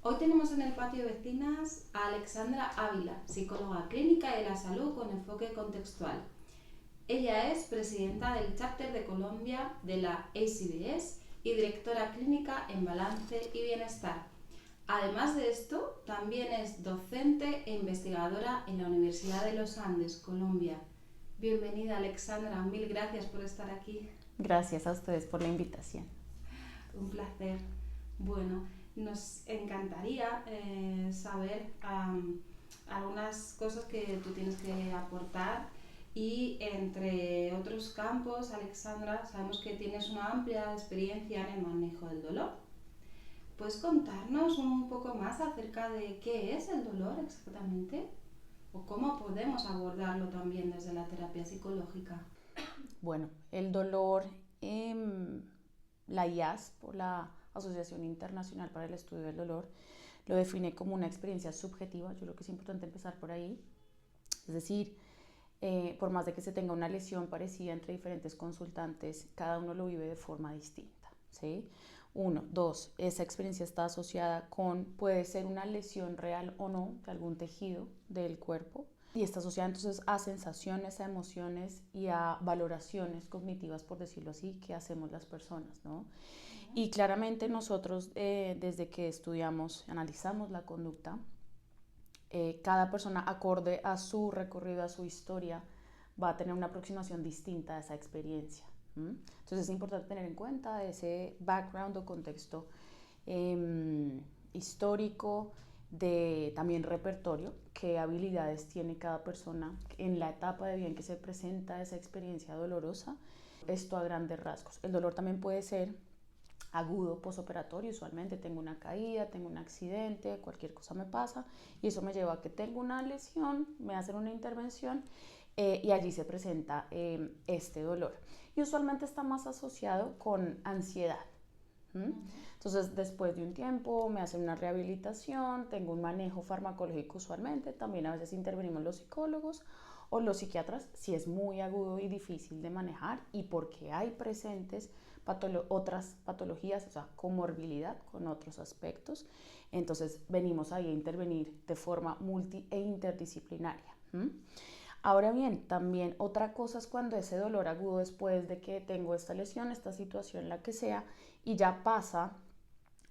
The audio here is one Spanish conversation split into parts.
Hoy tenemos en el patio de vecinas a Alexandra Ávila, psicóloga clínica de la salud con enfoque contextual. Ella es presidenta del Chapter de Colombia de la ACBS y directora clínica en Balance y Bienestar. Además de esto, también es docente e investigadora en la Universidad de los Andes, Colombia. Bienvenida, Alexandra, mil gracias por estar aquí. Gracias a ustedes por la invitación. Un placer. Bueno, nos encantaría saber algunas cosas que tú tienes que aportar y entre otros campos, Alexandra, sabemos que tienes una amplia experiencia en el manejo del dolor. ¿Puedes contarnos un poco más acerca de qué es el dolor exactamente? ¿O cómo podemos abordarlo también desde la terapia psicológica? Bueno, el dolor, la IASP, o la Asociación Internacional para el Estudio del Dolor, lo define como una experiencia subjetiva. Yo creo que es importante empezar por ahí. Es decir, por más de que se tenga una lesión parecida entre diferentes consultantes, cada uno lo vive de forma distinta, ¿sí? Uno, dos, esa experiencia está asociada con, puede ser una lesión real o no de algún tejido del cuerpo, y está asociada entonces a sensaciones, a emociones y a valoraciones cognitivas, por decirlo así, que hacemos las personas, ¿no? Y claramente nosotros, desde que estudiamos, analizamos la conducta, cada persona, acorde a su recorrido, a su historia, va a tener una aproximación distinta a esa experiencia. Entonces es importante tener en cuenta ese background o contexto histórico, de también repertorio, qué habilidades tiene cada persona en la etapa de vida en que se presenta esa experiencia dolorosa. Esto a grandes rasgos. El dolor también puede ser agudo posoperatorio. Usualmente tengo una caída, tengo un accidente, cualquier cosa me pasa y eso me lleva a que tengo una lesión, me hacen una intervención y allí se presenta este dolor. Y usualmente está más asociado con ansiedad. Entonces, después de un tiempo me hacen una rehabilitación, tengo un manejo farmacológico usualmente, también a veces intervenimos los psicólogos o los psiquiatras si es muy agudo y difícil de manejar y porque hay presentes otras patologías, o sea, comorbilidad con otros aspectos. Entonces, venimos ahí a intervenir de forma multi e interdisciplinaria. Ahora bien, también otra cosa es cuando ese dolor agudo después de que tengo esta lesión, esta situación, la que sea, y ya pasa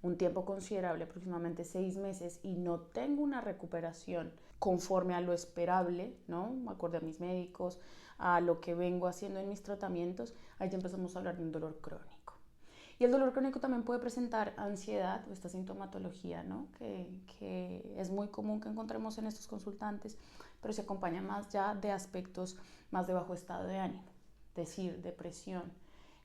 un tiempo considerable, aproximadamente 6 meses, y no tengo una recuperación conforme a lo esperable, ¿no? Acorde a mis médicos, a lo que vengo haciendo en mis tratamientos, ahí ya empezamos a hablar de un dolor crónico. Y el dolor crónico también puede presentar ansiedad o esta sintomatología, ¿no? que es muy común que encontremos en estos consultantes, pero se acompaña más ya de aspectos más de bajo estado de ánimo, es decir, depresión.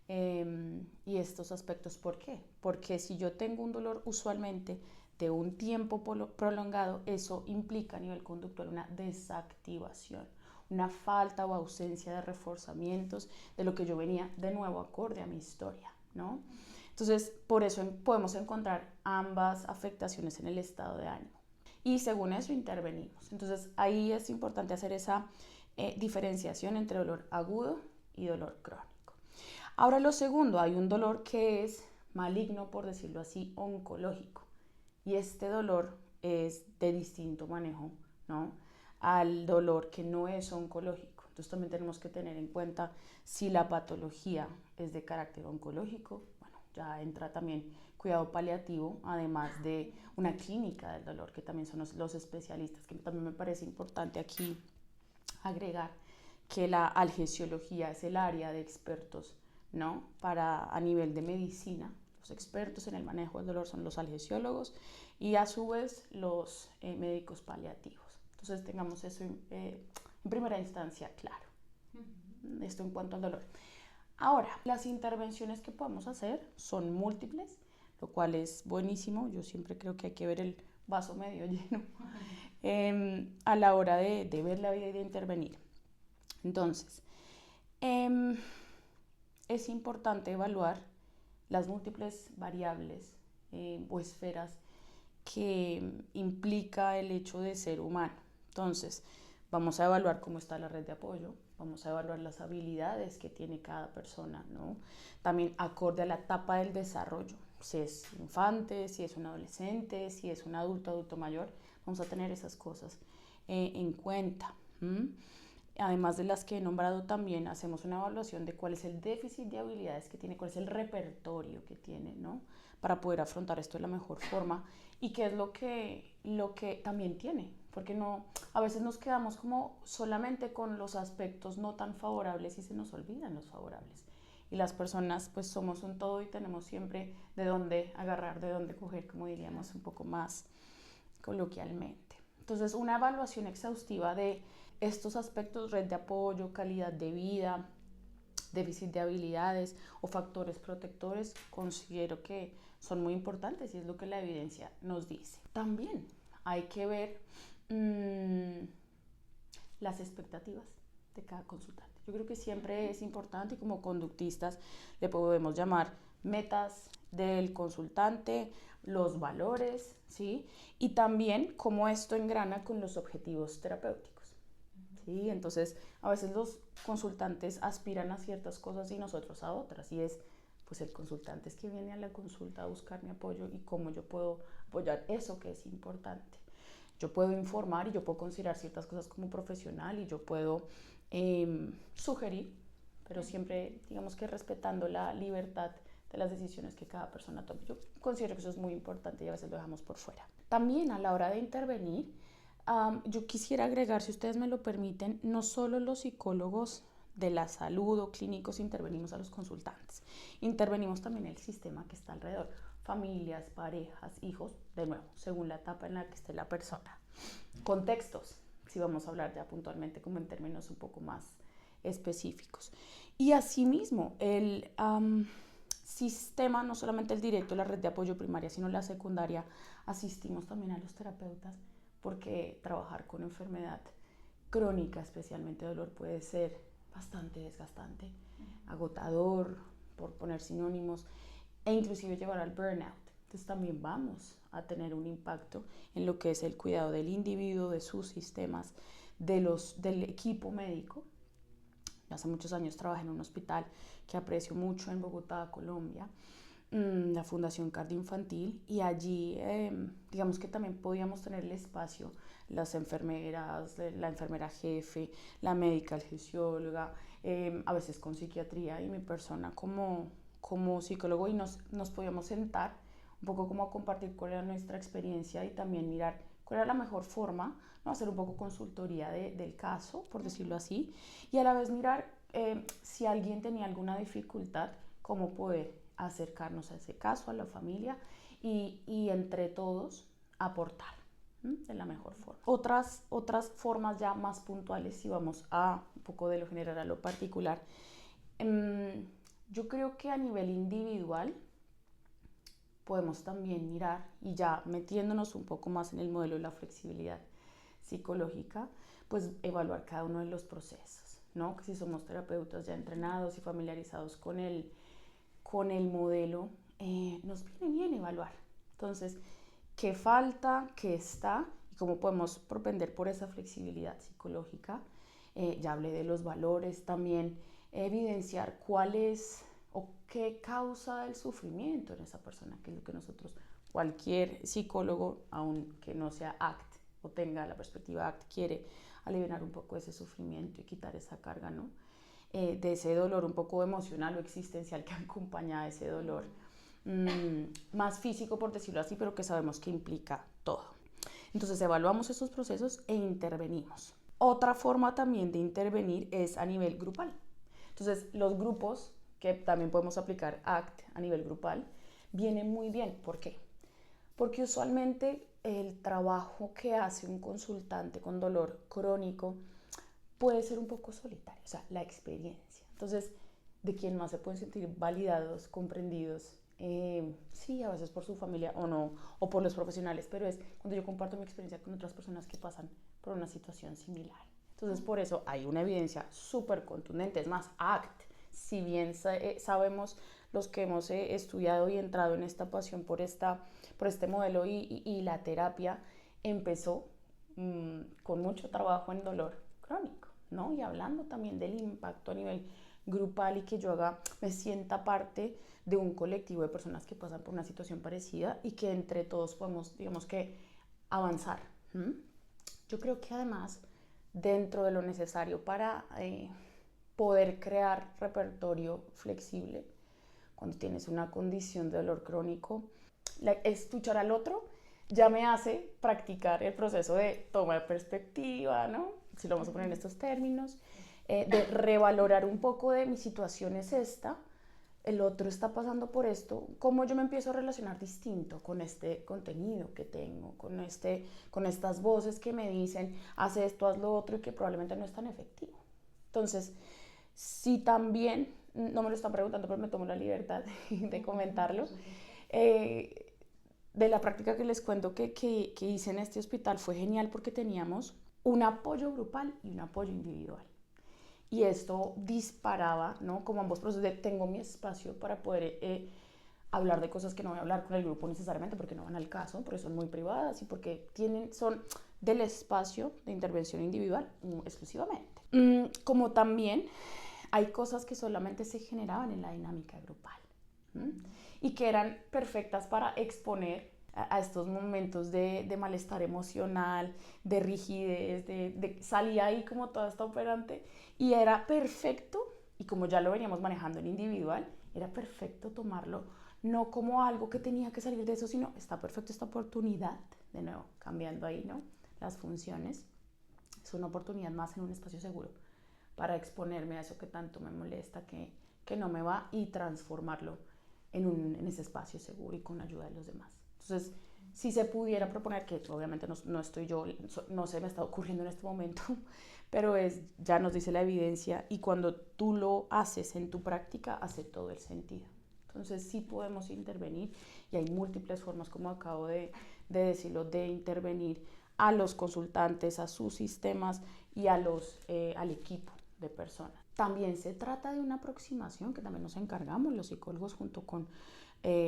Y estos aspectos, ¿por qué? Porque si yo tengo un dolor usualmente de un tiempo prolongado, eso implica a nivel conductual una desactivación, una falta o ausencia de reforzamientos de lo que yo venía de nuevo acorde a mi historia, ¿no? Entonces, por eso podemos encontrar ambas afectaciones en el estado de ánimo. Y según eso intervenimos. Entonces, ahí es importante hacer esa diferenciación entre dolor agudo y dolor crónico. Ahora lo segundo, hay un dolor que es maligno, por decirlo así, oncológico. Y este dolor es de distinto manejo, ¿no? Al dolor que no es oncológico. Entonces también tenemos que tener en cuenta si la patología es de carácter oncológico. Bueno, ya entra también cuidado paliativo, además de una clínica del dolor, que también son los especialistas, que también me parece importante aquí agregar que la algesiología es el área de expertos, ¿no? Para a nivel de medicina, los expertos en el manejo del dolor son los algesiólogos y a su vez los médicos paliativos. Entonces tengamos eso en primera instancia claro. Esto en cuanto al dolor. Ahora, las intervenciones que podemos hacer son múltiples, lo cual es buenísimo. Yo siempre creo que hay que ver el vaso medio lleno a la hora de ver la vida y de intervenir. Entonces, es importante evaluar las múltiples variables o esferas que implica el hecho de ser humano. Entonces, vamos a evaluar cómo está la red de apoyo, vamos a evaluar las habilidades que tiene cada persona, ¿no? También acorde a la etapa del desarrollo. si es infante, si es un adolescente, si es un adulto, adulto mayor, vamos a tener esas cosas en cuenta. Además de las que he nombrado, también hacemos una evaluación de cuál es el déficit de habilidades que tiene, cuál es el repertorio que tiene, ¿no? Para poder afrontar esto de la mejor forma y qué es lo que también tiene, porque no, a veces nos quedamos como solamente con los aspectos no tan favorables y se nos olvidan los favorables. Y las personas pues somos un todo y tenemos siempre de dónde agarrar, de dónde coger, como diríamos un poco más coloquialmente. Entonces, una evaluación exhaustiva de estos aspectos, red de apoyo, calidad de vida, déficit de habilidades o factores protectores, considero que son muy importantes y es lo que la evidencia nos dice. También hay que ver las expectativas de cada consultante. Yo creo que siempre es importante y como conductistas le podemos llamar metas del consultante, los valores, ¿sí? Y también cómo esto engrana con los objetivos terapéuticos, ¿sí? Entonces, a veces los consultantes aspiran a ciertas cosas y nosotros a otras, y es, pues el consultante es que viene a la consulta a buscar mi apoyo y cómo yo puedo apoyar eso que es importante. Yo puedo informar y yo puedo considerar ciertas cosas como profesional y yo puedo sugerir, pero siempre, digamos que respetando la libertad de las decisiones que cada persona tome. Yo considero que eso es muy importante y a veces lo dejamos por fuera. También a la hora de intervenir, yo quisiera agregar, si ustedes me lo permiten, no solo los psicólogos de la salud o clínicos intervenimos a los consultantes, intervenimos también el sistema que está alrededor, familias, parejas, hijos, de nuevo, según la etapa en la que esté la persona. Contextos, si vamos a hablar ya puntualmente como en términos un poco más específicos. Y asimismo, el sistema, no solamente el directo, la red de apoyo primaria, sino la secundaria, asistimos también a los terapeutas porque trabajar con enfermedad crónica, especialmente dolor, puede ser bastante desgastante, agotador, por poner sinónimos, e inclusive llevar al burnout. Entonces también vamos a tener un impacto en lo que es el cuidado del individuo, de sus sistemas, del equipo médico. Hace muchos años trabajé en un hospital que aprecio mucho en Bogotá, Colombia, la Fundación Cardioinfantil, y allí digamos que también podíamos tener el espacio, las enfermeras, la enfermera jefe, la médica, el fisióloga, a veces con psiquiatría y mi persona como psicólogo, y nos podíamos sentar un poco como a compartir cuál era nuestra experiencia y también mirar cuál era la mejor forma, ¿no? Hacer un poco consultoría del caso, por decirlo así, y a la vez mirar si alguien tenía alguna dificultad, cómo poder acercarnos a ese caso, a la familia y entre todos aportar de la mejor forma. Otras formas ya más puntuales, si vamos a un poco de lo general a lo particular, yo creo que a nivel individual podemos también mirar, y ya metiéndonos un poco más en el modelo de la flexibilidad psicológica, pues evaluar cada uno de los procesos, ¿no? Que si somos terapeutas ya entrenados y familiarizados con el modelo, nos viene bien evaluar. Entonces, ¿qué falta? ¿Qué está? Y cómo podemos propender por esa flexibilidad psicológica. Ya hablé de los valores, también evidenciar cuál es o qué causa el sufrimiento en esa persona, que es lo que nosotros, cualquier psicólogo, aunque no sea ACT o tenga la perspectiva ACT, quiere aliviar un poco ese sufrimiento y quitar esa carga, ¿no? De ese dolor un poco emocional o existencial que acompaña a ese dolor más físico, por decirlo así, pero que sabemos que implica todo. Entonces evaluamos esos procesos e intervenimos. Otra forma también de intervenir es a nivel grupal. Entonces los grupos, que también podemos aplicar ACT a nivel grupal, vienen muy bien. ¿Por qué? Porque usualmente el trabajo que hace un consultante con dolor crónico puede ser un poco solitario, o sea, la experiencia. Entonces, ¿de quién más se pueden sentir validados, comprendidos? Sí, a veces por su familia o no, o por los profesionales, pero es cuando yo comparto mi experiencia con otras personas que pasan por una situación similar. Entonces, por eso hay una evidencia súper contundente. Es más, ACT, si bien sabemos los que hemos estudiado y entrado en esta pasión por este modelo y la terapia, empezó con mucho trabajo en dolor crónico, ¿no? Y hablando también del impacto a nivel grupal y que yo me sienta parte de un colectivo de personas que pasan por una situación parecida y que entre todos podemos, digamos que, avanzar. Yo creo que además, dentro de lo necesario para poder crear repertorio flexible, cuando tienes una condición de dolor crónico, escuchar al otro ya me hace practicar el proceso de toma de perspectiva, ¿no? Si lo vamos a poner en estos términos, de revalorar un poco de mi situación es esta, el otro está pasando por esto, cómo yo me empiezo a relacionar distinto con este contenido que tengo, con estas voces que me dicen, haz esto, haz lo otro, y que probablemente no es tan efectivo. Entonces, si también, no me lo están preguntando, pero me tomo la libertad de comentarlo, de la práctica que les cuento que hice en este hospital fue genial porque teníamos un apoyo grupal y un apoyo individual. Y esto disparaba, ¿no? Como ambos procesos de tengo mi espacio para poder hablar de cosas que no voy a hablar con el grupo necesariamente porque no van al caso, porque son muy privadas y porque son del espacio de intervención individual exclusivamente. Como también hay cosas que solamente se generaban en la dinámica grupal y que eran perfectas para exponer a estos momentos de malestar emocional, de rigidez, de salía ahí como toda esta operante y era perfecto, y como ya lo veníamos manejando en individual, era perfecto tomarlo no como algo que tenía que salir de eso, sino está perfecto esta oportunidad, de nuevo, cambiando ahí, ¿no? Las funciones, es una oportunidad más en un espacio seguro para exponerme a eso que tanto me molesta, que no me va, y transformarlo en ese espacio seguro y con ayuda de los demás. Entonces, si se pudiera proponer, que obviamente no estoy yo, no se me está ocurriendo en este momento, pero ya nos dice la evidencia, y cuando tú lo haces en tu práctica, hace todo el sentido. Entonces, sí podemos intervenir, y hay múltiples formas, como acabo de decirlo, de intervenir a los consultantes, a sus sistemas y al equipo de personas. También se trata de una aproximación que también nos encargamos los psicólogos junto con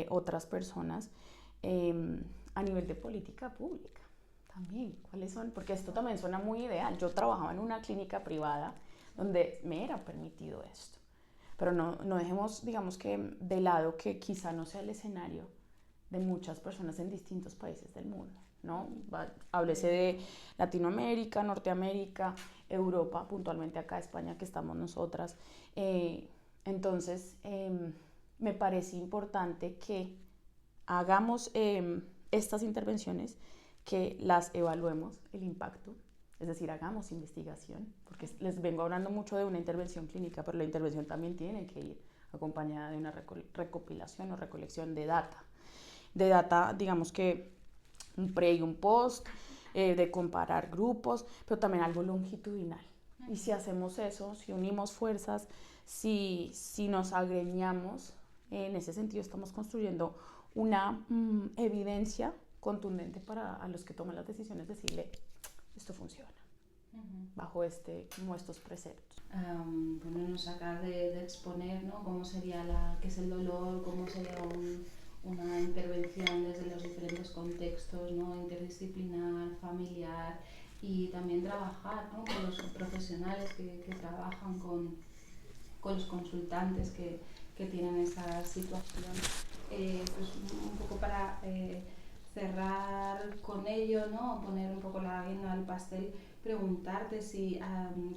otras personas a nivel de política pública. También, ¿cuáles son? Porque esto también suena muy ideal. Yo trabajaba en una clínica privada donde me era permitido esto, pero no dejemos, digamos que de lado que quizá no sea el escenario de muchas personas en distintos países del mundo, ¿no? Háblese de Latinoamérica, Norteamérica, Europa, puntualmente acá España, que estamos nosotras. Entonces, me parece importante que hagamos estas intervenciones, que las evaluemos el impacto, es decir, hagamos investigación, porque les vengo hablando mucho de una intervención clínica, pero la intervención también tiene que ir acompañada de una recopilación o recolección de data, digamos que un pre y un post, de comparar grupos, pero también algo longitudinal. Y si hacemos eso, si unimos fuerzas, si nos agremiamos, en ese sentido estamos construyendo una evidencia contundente para a los que toman las decisiones, decirle, esto funciona, bajo como estos preceptos. Bueno, nos acabas de exponer, ¿no?, cómo sería qué es el dolor, cómo sería una intervención desde los diferentes contextos, ¿no?, interdisciplinar, familiar, y también trabajar, ¿no?, con los profesionales que trabajan con los consultantes que tienen esa situación. Pues un poco para cerrar con ello, ¿no?, poner un poco la guinda al pastel, preguntarte si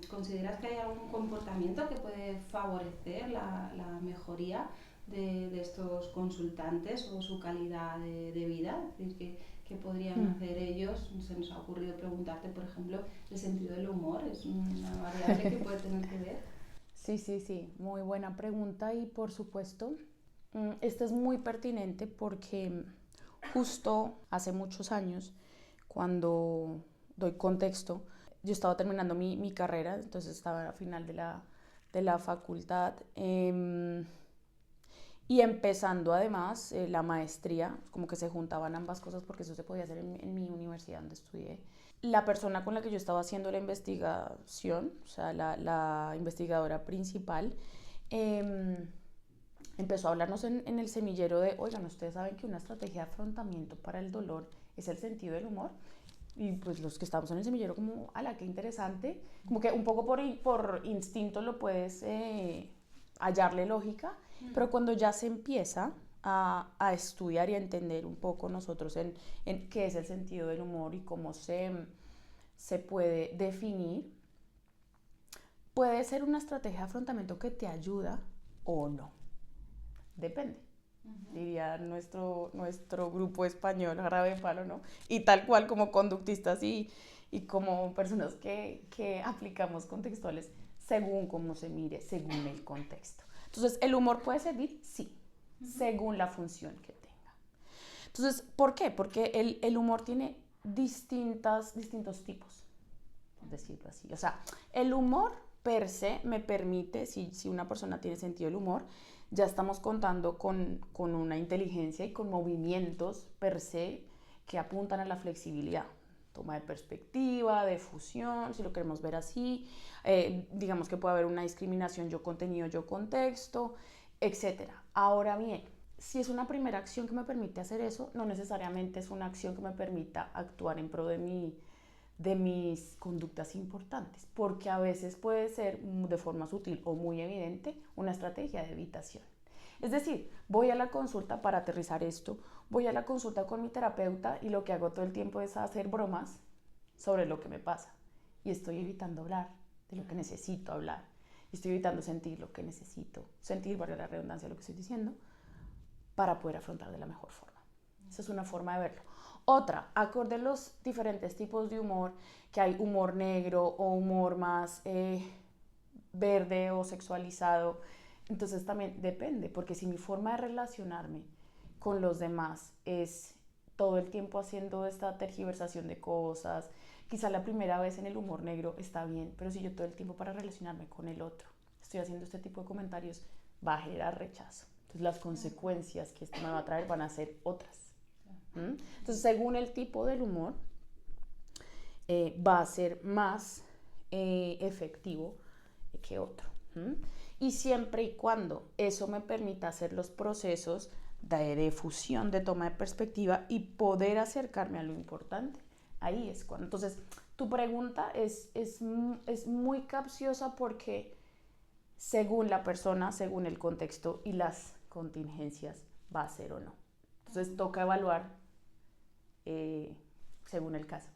consideras que hay algún comportamiento que puede favorecer la mejoría de estos consultantes o su calidad de vida, es decir, ¿qué podrían hacer ellos? Se nos ha ocurrido preguntarte, por ejemplo, el sentido del humor, es una variable que puede tener que ver. Sí, muy buena pregunta, y por supuesto, esta es muy pertinente porque justo hace muchos años, cuando doy contexto, yo estaba terminando mi carrera, entonces estaba a final de la facultad, y empezando además la maestría, como que se juntaban ambas cosas porque eso se podía hacer en mi universidad donde estudié. La persona con la que yo estaba haciendo la investigación, o sea, la investigadora principal, empezó a hablarnos en el semillero de, oigan, ustedes saben que una estrategia de afrontamiento para el dolor es el sentido del humor. Y pues los que estamos en el semillero como, ala, qué interesante, como que un poco por instinto lo puedes hallarle lógica, pero cuando ya se empieza a estudiar y a entender un poco nosotros en qué es el sentido del humor y cómo se puede definir, puede ser una estrategia de afrontamiento que te ayuda o no. Depende. Diría nuestro grupo español, Jarabe de Palo, ¿no? Y tal cual como conductistas y como personas que aplicamos contextuales según cómo se mire, según el contexto. Entonces, ¿el humor puede servir? Sí, según la función que tenga. Entonces, ¿por qué? Porque el humor tiene distintos tipos, por decirlo así. O sea, el humor per se me permite, si una persona tiene sentido del humor, ya estamos contando con una inteligencia y con movimientos per se que apuntan a la flexibilidad. Toma de perspectiva, de fusión, si lo queremos ver así. Digamos que puede haber una discriminación yo contenido, yo contexto, etc. Ahora bien, si es una primera acción que me permite hacer eso, no necesariamente es una acción que me permita actuar en pro de mis conductas importantes, porque a veces puede ser de forma sutil o muy evidente una estrategia de evitación. Es decir, voy a la consulta para aterrizar esto, voy a la consulta con mi terapeuta y lo que hago todo el tiempo es hacer bromas sobre lo que me pasa y estoy evitando hablar de lo que necesito hablar, estoy evitando sentir lo que necesito sentir, valga la redundancia de lo que estoy diciendo, para poder afrontar de la mejor forma. Esa es una forma de verlo. Otra, acorde a los diferentes tipos de humor, que hay humor negro o humor más verde o sexualizado, entonces también depende, porque si mi forma de relacionarme con los demás es todo el tiempo haciendo esta tergiversación de cosas, quizá la primera vez en el humor negro está bien, pero si yo todo el tiempo para relacionarme con el otro estoy haciendo este tipo de comentarios, va a generar rechazo. Entonces las consecuencias que esto me va a traer van a ser otras. Entonces, según el tipo del humor, va a ser más efectivo que otro. Y siempre y cuando eso me permita hacer los procesos de fusión, de toma de perspectiva y poder acercarme a lo importante, ahí es cuando. Entonces, tu pregunta es muy capciosa porque según la persona, según el contexto y las contingencias, va a ser o no. Entonces, toca evaluar según el caso,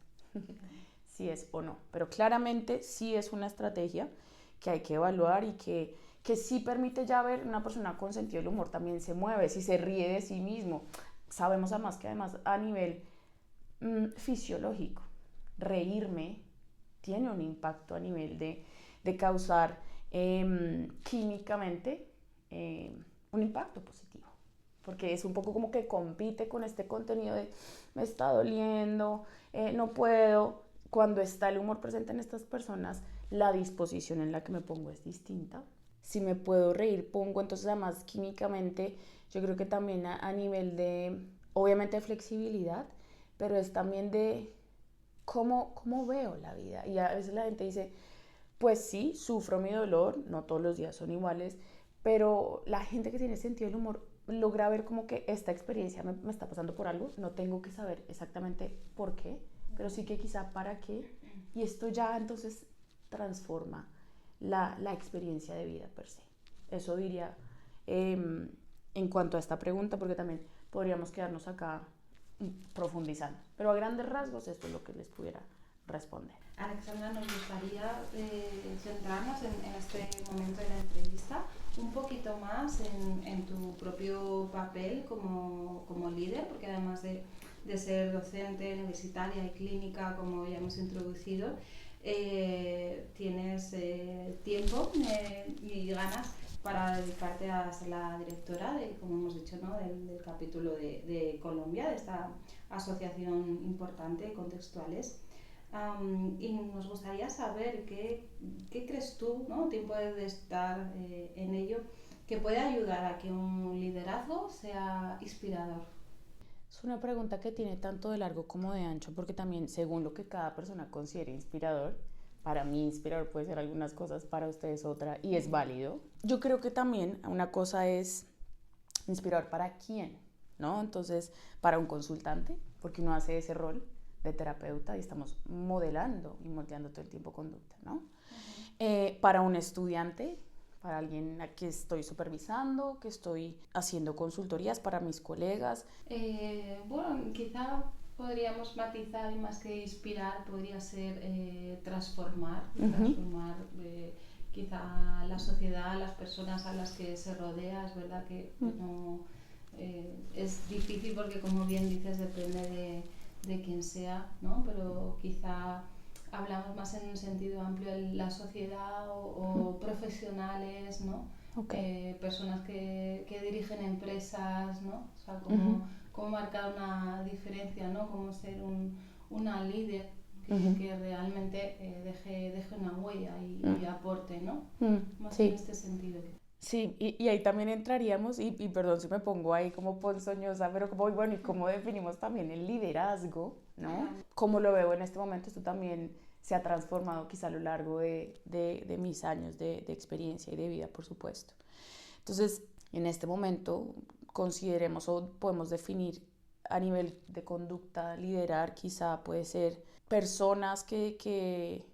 si es o no. Pero claramente sí es una estrategia que hay que evaluar y que sí permite ya ver una persona con sentido del humor también se mueve, si se ríe de sí mismo. Sabemos además que a nivel fisiológico, reírme tiene un impacto a nivel de causar químicamente un impacto positivo. Porque es un poco como que compite con este contenido de me está doliendo, no puedo. Cuando está el humor presente en estas personas, la disposición en la que me pongo es distinta. Si me puedo reír, pongo, entonces además químicamente, yo creo que también a nivel de, obviamente de flexibilidad, pero es también de cómo veo la vida. Y a veces la gente dice, pues sí, sufro mi dolor, no todos los días son iguales, pero la gente que tiene sentido del humor logra ver como que esta experiencia me está pasando por algo, no tengo que saber exactamente por qué, pero sí que quizá para qué, y esto ya entonces transforma la experiencia de vida per se. Eso diría en cuanto a esta pregunta, porque también podríamos quedarnos acá profundizando, pero a grandes rasgos esto es lo que les pudiera responder. Alexandra, nos gustaría centrarnos en este momento de la entrevista un poquito más en tu propio papel como líder, porque además de ser docente universitaria y clínica, como ya hemos introducido, tienes tiempo y ganas para dedicarte a ser la directora, como hemos dicho, ¿no? del capítulo de Colombia, de esta asociación importante, Contextuales. Y nos gustaría saber qué crees tú, ¿no? Tiempo de estar en ello, que puede ayudar a que un liderazgo sea inspirador. Es una pregunta que tiene tanto de largo como de ancho, porque también según lo que cada persona considere inspirador, para mí inspirador puede ser algunas cosas, para ustedes otra, y es válido. Yo creo que también una cosa es inspirador para quién, ¿no? Entonces, para un consultante, porque uno hace ese rol de terapeuta y estamos modelando y moldeando todo el tiempo conducta, ¿no? Para un estudiante, para alguien a que estoy supervisando, que estoy haciendo consultorías para mis colegas. Bueno, quizá podríamos matizar y más que inspirar podría ser transformar, transformar quizá la sociedad, las personas a las que se rodea. Es verdad que no, es difícil porque, como bien dices, depende de quién sea, ¿no? Pero quizá hablamos más en un sentido amplio de la sociedad o profesionales, ¿no? Personas que dirigen empresas, ¿no? O sea, cómo marcar una diferencia, ¿no? Cómo ser una líder que realmente deje una huella y aporte, ¿no? Más en este sentido. Sí, y ahí también entraríamos, y perdón si me pongo ahí como ponzoñosa, pero como, bueno, y cómo definimos también el liderazgo, ¿no? Como lo veo en este momento, esto también se ha transformado quizá a lo largo de mis años de experiencia y de vida, por supuesto. Entonces, en este momento, consideremos o podemos definir a nivel de conducta, liderar quizá puede ser personas que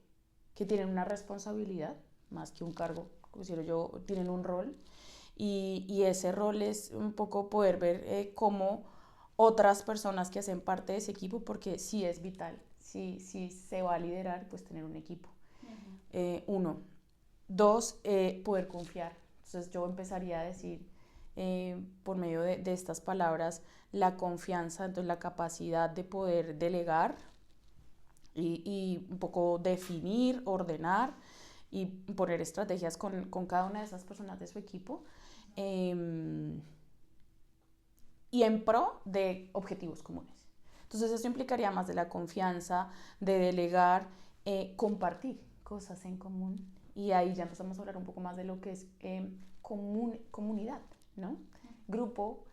tienen una responsabilidad, más que un cargo, considero yo, tienen un rol, y ese rol es un poco poder ver cómo otras personas que hacen parte de ese equipo, porque sí es vital, si se va a liderar, pues tener un equipo. Uno. Dos, poder confiar. Entonces yo empezaría a decir, por medio de estas palabras, la confianza, entonces la capacidad de poder delegar y un poco definir, ordenar y poner estrategias con cada una de esas personas de su equipo, y en pro de objetivos comunes. Entonces eso implicaría más de la confianza, de delegar, compartir cosas en común, y ahí ya empezamos a hablar un poco más de lo que es comunidad, ¿no? Grupo.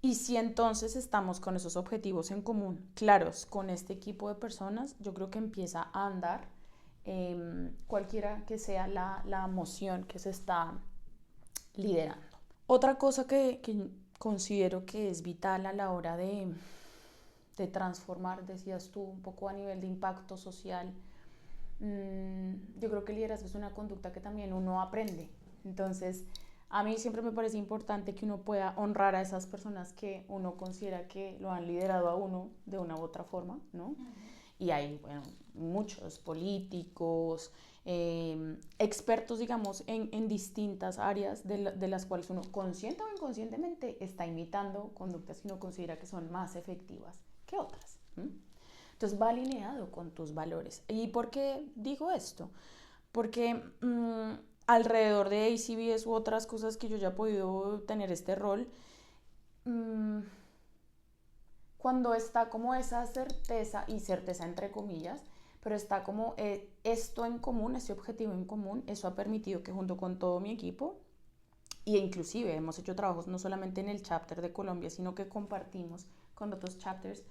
Y si entonces estamos con esos objetivos en común, claros, con este equipo de personas, yo creo que empieza a andar cualquiera que sea la moción que se está liderando. Otra cosa que considero que es vital a la hora de transformar, decías tú, un poco a nivel de impacto social, yo creo que el liderazgo es una conducta que también uno aprende. Entonces, a mí siempre me parece importante que uno pueda honrar a esas personas que uno considera que lo han liderado a uno de una u otra forma, ¿no? Y hay, bueno, muchos políticos, expertos, digamos, en distintas áreas de las cuales uno, consciente o inconscientemente, está imitando conductas que uno considera que son más efectivas que otras. Entonces va alineado con tus valores. ¿Y por qué digo esto? Porque alrededor de ACBS u otras cosas que yo ya he podido tener este rol, cuando está como esa certeza, y certeza entre comillas, pero está como esto en común, este objetivo en común, eso ha permitido que junto con todo mi equipo, y inclusive hemos hecho trabajos no solamente en el chapter de Colombia, sino que compartimos con otros chapters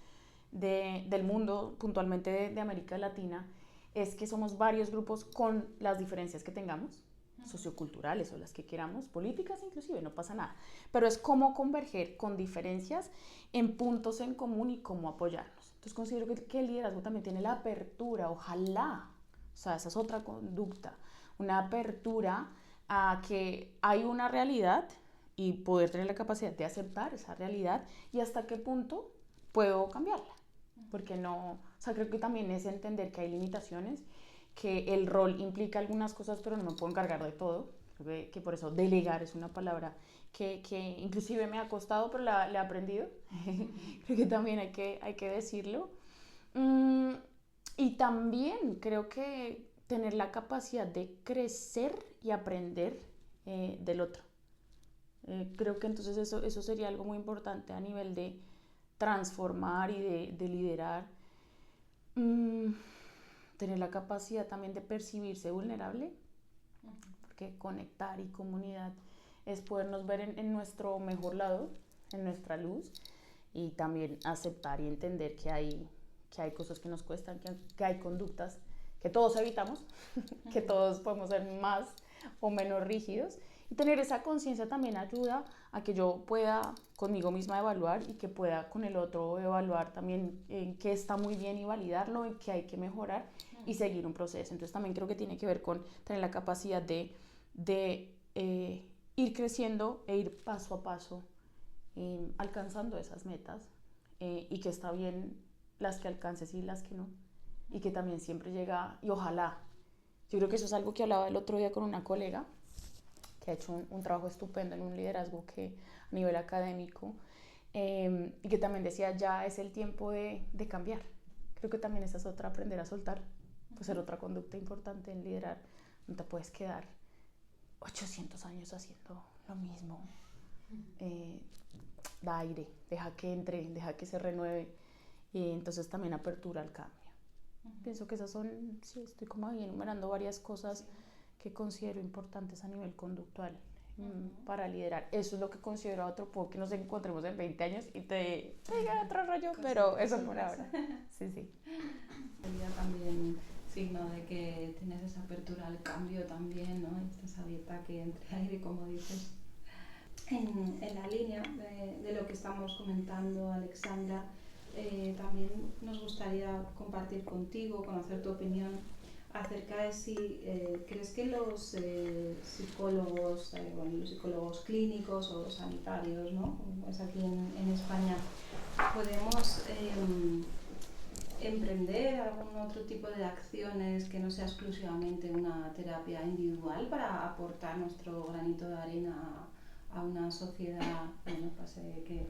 del mundo, puntualmente de América Latina, es que somos varios grupos con las diferencias que tengamos, socioculturales o las que queramos, políticas inclusive, no pasa nada, pero es cómo converger con diferencias en puntos en común y cómo apoyarnos. Entonces considero que el liderazgo también tiene la apertura, ojalá, o sea, esa es otra conducta, una apertura a que hay una realidad y poder tener la capacidad de aceptar esa realidad y hasta qué punto puedo cambiarla. Porque no, o sea, creo que también es entender que hay limitaciones, que el rol implica algunas cosas, pero no me puedo encargar de todo. Creo que por eso delegar es una palabra que inclusive me ha costado, pero la he aprendido. Creo que también hay que decirlo. Y también creo que tener la capacidad de crecer y aprender del otro. Creo que entonces eso sería algo muy importante a nivel de transformar y de liderar. Tener la capacidad también de percibirse vulnerable, porque conectar y comunidad es podernos ver en nuestro mejor lado, en nuestra luz, y también aceptar y entender que hay cosas que nos cuestan, que hay conductas que todos evitamos, que todos podemos ser más o menos rígidos, y tener esa conciencia también ayuda a que yo pueda conmigo misma evaluar y que pueda con el otro evaluar también en qué está muy bien y validarlo, en qué hay que mejorar, y seguir un proceso. Entonces también creo que tiene que ver con tener la capacidad de ir creciendo e ir paso a paso alcanzando esas metas, y que está bien las que alcances y las que no, y que también siempre llega, y ojalá, yo creo que eso es algo que hablaba el otro día con una colega que ha hecho un trabajo estupendo en un liderazgo que a nivel académico, y que también decía, ya es el tiempo de cambiar. Creo que también esa es otra, aprender a soltar, pues ser otra conducta importante en liderar. No te puedes quedar 800 años haciendo lo mismo. Da aire, deja que entre, deja que se renueve, y entonces también apertura al cambio. Pienso que esas son, sí, estoy como ahí enumerando varias cosas que considero importantes a nivel conductual para liderar. Eso es lo que considero a otro poco, que nos encontremos en 20 años y te diga otro rollo, pero eso por ahora. Sí. Sería también signo de que tienes esa apertura al cambio también, ¿no? Y estás abierta a que entre aire, como dices. En la línea de lo que estamos comentando, Alexandra, también nos gustaría compartir contigo, conocer tu opinión acerca de si crees que los psicólogos, los psicólogos clínicos o sanitarios, ¿no? Como es aquí en España, podemos emprender algún otro tipo de acciones que no sea exclusivamente una terapia individual para aportar nuestro granito de arena a una sociedad, bueno, que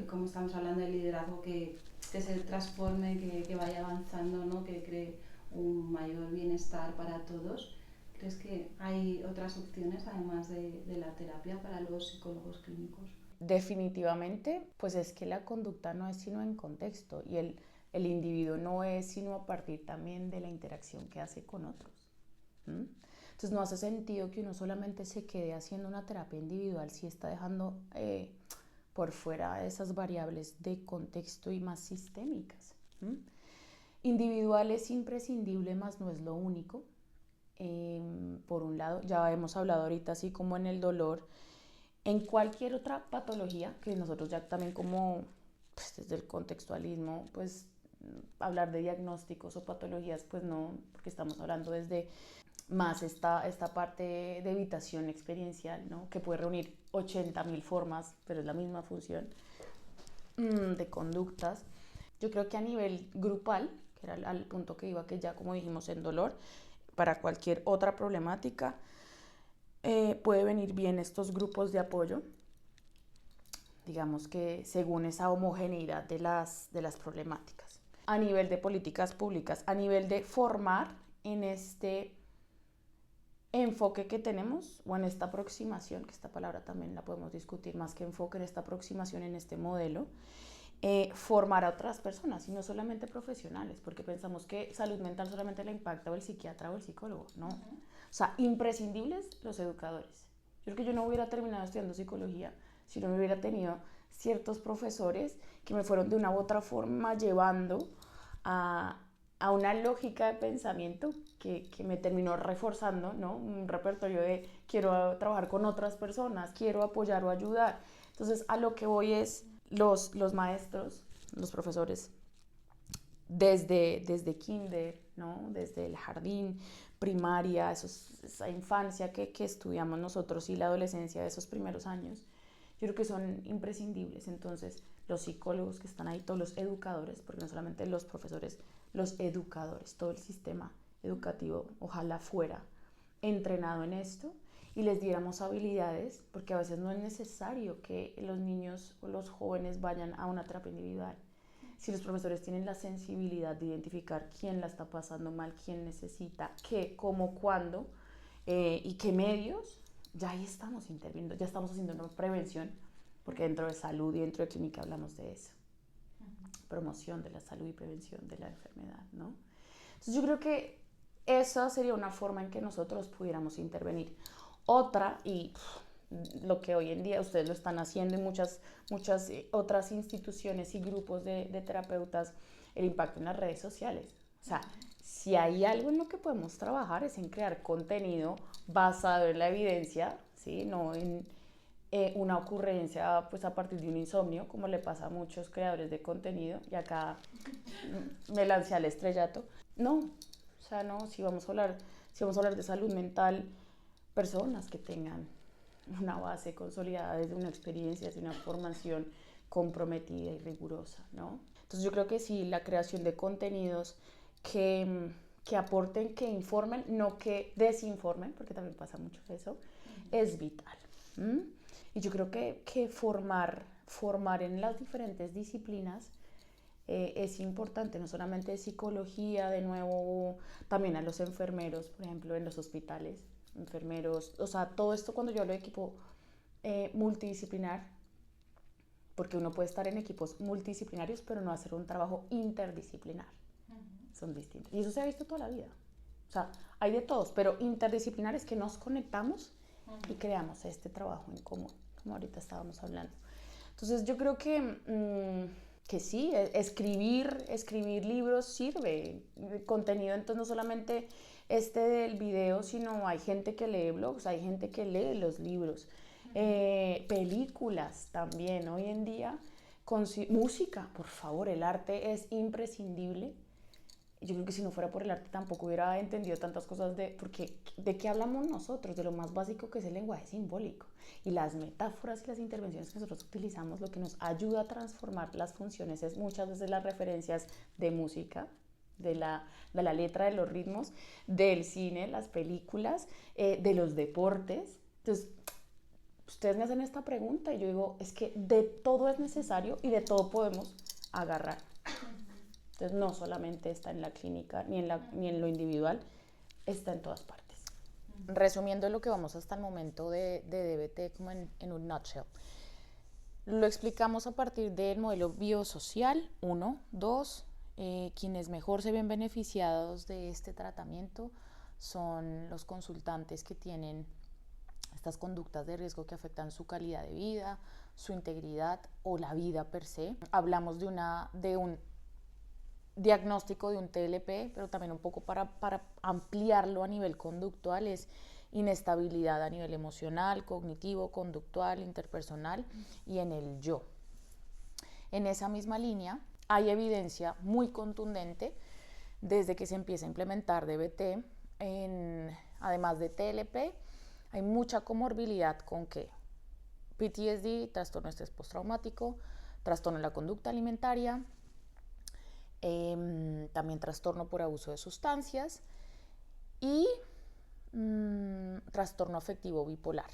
como estamos hablando de liderazgo, que se transforme, que vaya avanzando, ¿no? Que cree un mayor bienestar para todos. ¿Crees que hay otras opciones además de la terapia para los psicólogos clínicos? Definitivamente, pues es que la conducta no es sino en contexto, y el individuo no es sino a partir también de la interacción que hace con otros. Entonces no hace sentido que uno solamente se quede haciendo una terapia individual si está dejando por fuera esas variables de contexto y más sistémicas. Individual es imprescindible, más no es lo único. Por un lado, ya hemos hablado ahorita, así como en el dolor, en cualquier otra patología, que nosotros ya también como pues, desde el contextualismo, pues hablar de diagnósticos o patologías, pues no, porque estamos hablando desde más esta parte de evitación experiencial, ¿no? Que puede reunir 80.000 formas, pero es la misma función de conductas. Yo creo que a nivel grupal, que era al punto que iba, que ya como dijimos en dolor, para cualquier otra problemática, puede venir bien estos grupos de apoyo, digamos que según esa homogeneidad de las problemáticas. A nivel de políticas públicas, a nivel de formar en este enfoque que tenemos, o en esta aproximación, que esta palabra también la podemos discutir más que enfoque, en esta aproximación, en este modelo, formar a otras personas y no solamente profesionales, porque pensamos que salud mental solamente le impacta o el psiquiatra o el psicólogo, no. O sea, imprescindibles los educadores. Yo creo que yo no hubiera terminado estudiando psicología si no hubiera tenido ciertos profesores que me fueron de una u otra forma llevando a una lógica de pensamiento que me terminó reforzando, ¿no? Un repertorio de quiero trabajar con otras personas, quiero apoyar o ayudar. Entonces, a lo que voy es los maestros, los profesores, desde kinder, ¿no? Desde el jardín, primaria, esa infancia que estudiamos nosotros y la adolescencia de esos primeros años, yo creo que son imprescindibles. Entonces, los psicólogos que están ahí, todos los educadores, porque no solamente los profesores, los educadores, todo el sistema educativo, ojalá fuera entrenado en esto y les diéramos habilidades, porque a veces no es necesario que los niños o los jóvenes vayan a una terapia individual. Si los profesores tienen la sensibilidad de identificar quién la está pasando mal, quién necesita, qué, cómo, cuándo y qué medios, ya ahí estamos interviniendo, ya estamos haciendo una prevención, porque dentro de salud y dentro de clínica hablamos de eso. Promoción de la salud y prevención de la enfermedad, ¿no? Entonces yo creo que esa sería una forma en que nosotros pudiéramos intervenir. Otra, y lo que hoy en día ustedes lo están haciendo y muchas otras instituciones y grupos de terapeutas, el impacto en las redes sociales. O sea, si hay algo en lo que podemos trabajar es en crear contenido basado en la evidencia, ¿sí? No en una ocurrencia pues a partir de un insomnio, como le pasa a muchos creadores de contenido, y acá me lancé al estrellato. No, o sea, no, si vamos a hablar de salud mental, personas que tengan una base consolidada desde una experiencia, desde una formación comprometida y rigurosa, ¿no? Entonces yo creo que sí, la creación de contenidos que aporten, que informen, no que desinformen, porque también pasa mucho eso, es vital. ¿Mm? Y yo creo que formar en las diferentes disciplinas es importante, no solamente de psicología, de nuevo, también a los enfermeros, por ejemplo, en los hospitales, enfermeros, o sea, todo esto cuando yo hablo de equipo multidisciplinar, porque uno puede estar en equipos multidisciplinarios, pero no hacer un trabajo interdisciplinar. Son distintos. Y eso se ha visto toda la vida. O sea, hay de todos, pero interdisciplinar es que nos conectamos y creamos este trabajo en común, como ahorita estábamos hablando. Entonces yo creo que sí, escribir libros sirve. Contenido, entonces no solamente del video, sino hay gente que lee blogs, hay gente que lee los libros. Películas también, hoy en día, música, por favor, el arte es imprescindible. Yo creo que si no fuera por el arte tampoco hubiera entendido tantas cosas porque ¿de qué hablamos nosotros? De lo más básico que es el lenguaje simbólico y las metáforas y las intervenciones que nosotros utilizamos, lo que nos ayuda a transformar las funciones es muchas veces las referencias de música, de la letra, de los ritmos, del cine, las películas, de los deportes. Entonces, ustedes me hacen esta pregunta y yo digo, es que de todo es necesario y de todo podemos agarrar. Entonces no solamente está en la clínica ni en lo individual, está en todas partes. Resumiendo lo que vamos hasta el momento de DBT como en un nutshell. Lo explicamos a partir del modelo biosocial, 1, 2. Quienes mejor se ven beneficiados de este tratamiento son los consultantes que tienen estas conductas de riesgo que afectan su calidad de vida, su integridad o la vida per se. Hablamos de un diagnóstico de un TLP, pero también un poco para ampliarlo a nivel conductual, es inestabilidad a nivel emocional, cognitivo, conductual, interpersonal y en el yo. En esa misma línea hay evidencia muy contundente desde que se empieza a implementar DBT, además de TLP, hay mucha comorbilidad con ¿qué? PTSD, trastorno de estrés postraumático, trastorno de la conducta alimentaria, también trastorno por abuso de sustancias y trastorno afectivo bipolar.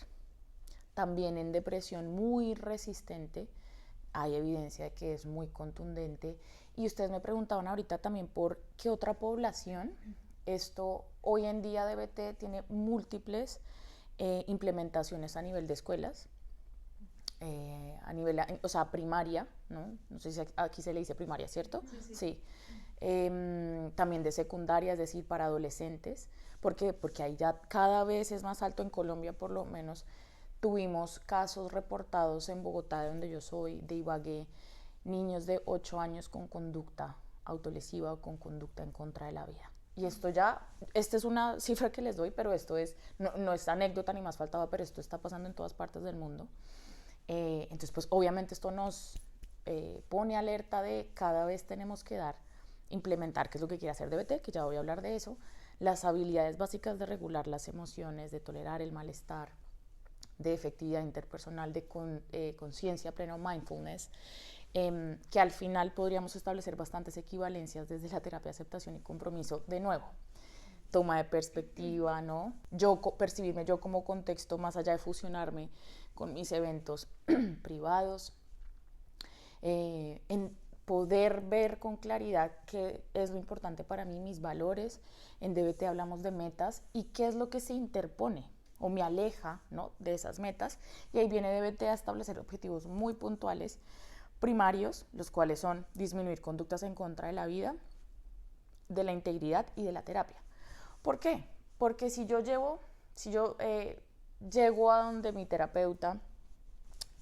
También en depresión muy resistente hay evidencia de que es muy contundente. Y ustedes me preguntaban ahorita también por qué otra población. Esto hoy en día DBT tiene múltiples implementaciones a nivel de escuelas. A nivel, o sea, primaria, no sé si aquí se le dice primaria, ¿cierto? Sí. También de secundaria, es decir, para adolescentes. ¿Por qué? Porque ahí ya cada vez es más alto. En Colombia, por lo menos, tuvimos casos reportados en Bogotá, de donde yo soy, de Ibagué, niños de 8 años con conducta autolesiva o con conducta en contra de la vida. Y esta es una cifra que les doy, pero esto no es anécdota ni más faltaba, pero esto está pasando en todas partes del mundo. Entonces, pues obviamente esto nos pone alerta de cada vez tenemos que implementar, que es lo que quiere hacer DBT, que ya voy a hablar de eso, las habilidades básicas de regular las emociones, de tolerar el malestar, de efectividad interpersonal, de conciencia plena, mindfulness, que al final podríamos establecer bastantes equivalencias desde la terapia de aceptación y compromiso. De nuevo, toma de perspectiva, ¿no? Percibirme yo como contexto más allá de fusionarme con mis eventos privados, en poder ver con claridad qué es lo importante para mí, mis valores. En DBT hablamos de metas y qué es lo que se interpone o me aleja, ¿no?, de esas metas, y ahí viene DBT a establecer objetivos muy puntuales, primarios, los cuales son disminuir conductas en contra de la vida, de la integridad y de la terapia. ¿Por qué? Porque si yo llego a donde mi terapeuta